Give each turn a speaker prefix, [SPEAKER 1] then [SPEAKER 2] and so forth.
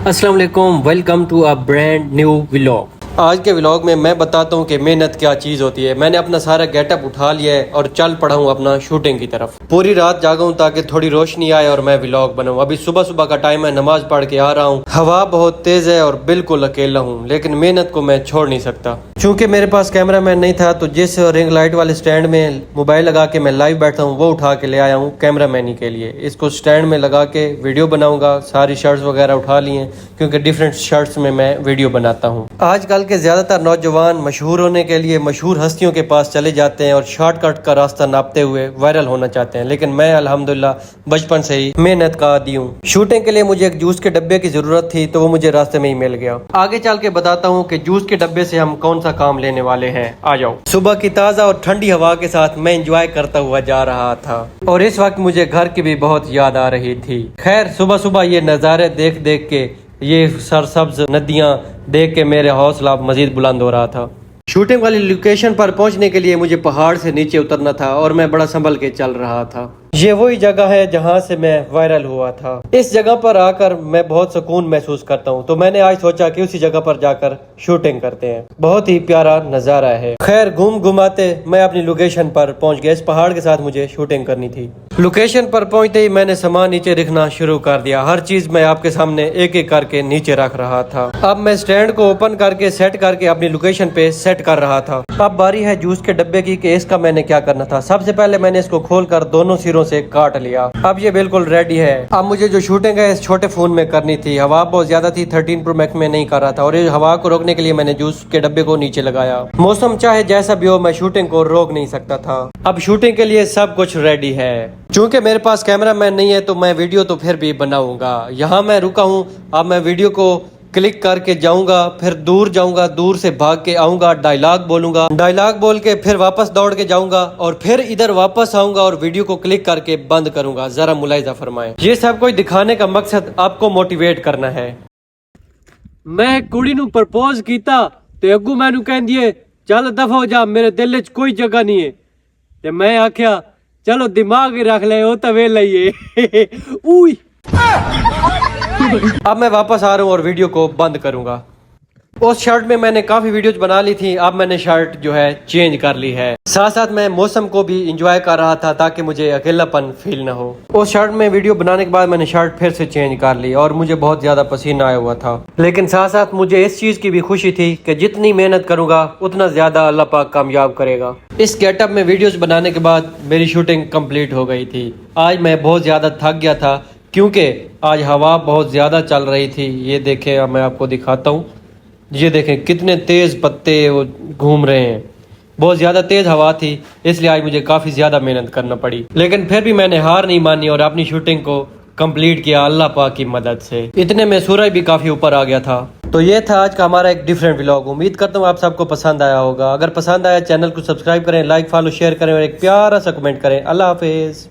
[SPEAKER 1] अस्सलाम वालेकुम, welcome to a brand new vlog. आज के व्लॉग में मैं बताता हूँ कि मेहनत क्या चीज़ होती है। मैंने अपना सारा गेटअप उठा लिया है और चल पड़ा हूँ अपना शूटिंग की तरफ। पूरी रात जागा हूँ ताकि थोड़ी रोशनी आए और मैं व्लॉग बनाऊँ। अभी सुबह सुबह का टाइम है, नमाज पढ़ के आ रहा हूँ। हवा बहुत तेज़ है और बिल्कुल अकेला हूँ, लेकिन मेहनत को मैं छोड़ नहीं सकता। चूँकि मेरे पास कैमरा मैन नहीं था तो जिस रिंग लाइट वाले स्टैंड में मोबाइल लगा के मैं लाइव बैठा हूँ वो उठा के ले आया हूँ कैमरा मैनी के लिए। इसको स्टैंड में लगा के वीडियो बनाऊंगा। सारी शर्ट्स वगैरह उठा ली हैं क्योंकि डिफरेंट शर्ट्स में मैं वीडियो बनाता हूँ। आजकल के ज़्यादातर नौजवान मशहूर होने के लिए मशहूर हस्तियों के पास चले जाते हैं और शॉर्टकट का रास्ता नापते हुए वायरल होना चाहते हैं, लेकिन मैं अल्हम्दुलिल्लाह बचपन से ही मेहनत का आदी हूँ। शूटिंग के लिए मुझे एक जूस के डब्बे की ज़रूरत थी तो वो मुझे रास्ते में ही मिल गया। आगे चल के बताता हूँ कि जूस के डब्बे से हम कौन सा काम लेने वाले हैं। आ जाओ। सुबह की ताज़ा और ठंडी हवा के साथ मैं एंजॉय करता हुआ जा रहा था और इस वक्त मुझे घर की भी बहुत याद आ रही थी। खैर, सुबह सुबह ये नज़ारे देख देख के, ये सरसब्ज नदियां देख के मेरा हौसला मजीद बुलंद हो रहा था। शूटिंग वाली लोकेशन पर पहुंचने के लिए मुझे पहाड़ से नीचे उतरना था और मैं बड़ा संभल के चल रहा था। ये वही जगह है जहां से मैं वायरल हुआ था। इस जगह पर आकर मैं बहुत सुकून महसूस करता हूं, तो मैंने आज सोचा कि उसी जगह पर जाकर शूटिंग करते हैं। बहुत ही प्यारा नज़ारा है। खैर, घूम घुमाते मैं अपनी लोकेशन पर पहुंच गया। इस पहाड़ के साथ मुझे शूटिंग करनी थी। लोकेशन पर पहुंचते ही मैंने सामान नीचे रखना शुरू कर दिया। हर चीज मैं आपके सामने एक एक करके नीचे रख रहा था। अब मैं स्टैंड को ओपन करके सेट करके अपनी लोकेशन पे सेट कर रहा था। अब बारी है जूस के डब्बे की कि इसका मैंने क्या करना था। सबसे पहले मैंने इसको खोलकर दोनों सिरों से काट लिया। अब ये बिल्कुल रेडी है। अब मुझे जो शूटिंग है इस छोटे फोन में करनी थी। हवा बहुत ज्यादा थी, 13 प्रो मैक्स में नहीं कर रहा था और ये हवा को रोकने के लिए मैंने जूस के डब्बे को नीचे लगाया। मौसम चाहे जैसा भी हो, मैं शूटिंग को रोक नहीं सकता था। अब शूटिंग के लिए सब कुछ रेडी है। चूंकि मेरे पास कैमरा मैन नहीं है तो मैं वीडियो तो फिर भी बनाऊंगा। यहाँ मैं रुका हूँ। अब मैं वीडियो को क्लिक करके जाऊंगा, फिर दूर जाऊंगा, दूर से भाग के आऊंगा, डायलॉग बोलूंगा, डायलॉग बोल के फिर वापस दौड़ के जाऊंगा और फिर इधर वापस आऊंगा और वीडियो को क्लिक करके बंद करूंगा। जरा मुलाहिजा फरमाएं। ये सब कुछ दिखाने का मकसद आपको मोटिवेट करना है। मैं कुड़ी नू प्रपोज कीता ते अग्गू मैनू कहंदी है चल दफा हो जा, मेरे दिल च कोई जगह नहीं है। ते मैं आख्या चलो दिमाग ही रख ले, वो तो वेला ही है। उई। अब मैं वापस आ रहा हूँ और वीडियो को बंद करूंगा। उस शर्ट में मैंने काफी वीडियोज बना ली थी। अब मैंने शर्ट जो है चेंज कर ली है। साथ साथ मैं मौसम को भी एंजॉय कर रहा था ताकि मुझे अकेलापन फील ना हो। उस शर्ट में वीडियो बनाने के बाद मैंने शर्ट फिर से चेंज कर ली और मुझे बहुत ज्यादा पसीना आया हुआ था, लेकिन साथ साथ मुझे इस चीज की भी खुशी थी कि जितनी मेहनत करूंगा उतना ज्यादा अल्लाह पाक कामयाब करेगा। इस गेटअप में वीडियोज बनाने के बाद मेरी शूटिंग कंप्लीट हो गई थी। आज मैं बहुत ज्यादा थक गया था क्योंकि आज हवा बहुत ज़्यादा चल रही थी। ये देखें, अब मैं आपको दिखाता हूँ। ये देखें कितने तेज़ पत्ते वो घूम रहे हैं। बहुत ज़्यादा तेज़ हवा थी, इसलिए आज मुझे काफ़ी ज़्यादा मेहनत करना पड़ी, लेकिन फिर भी मैंने हार नहीं मानी और अपनी शूटिंग को कंप्लीट किया अल्लाह पाक की मदद से। इतने में सूरज भी काफ़ी ऊपर आ गया था। तो ये था आज का हमारा एक डिफरेंट व्लॉग। उम्मीद करता हूँ आप सबको पसंद आया होगा। अगर पसंद आया चैनल को सब्सक्राइब करें, लाइक फॉलो शेयर करें और एक प्यारा सा कमेंट करें। अल्लाह हाफिज़।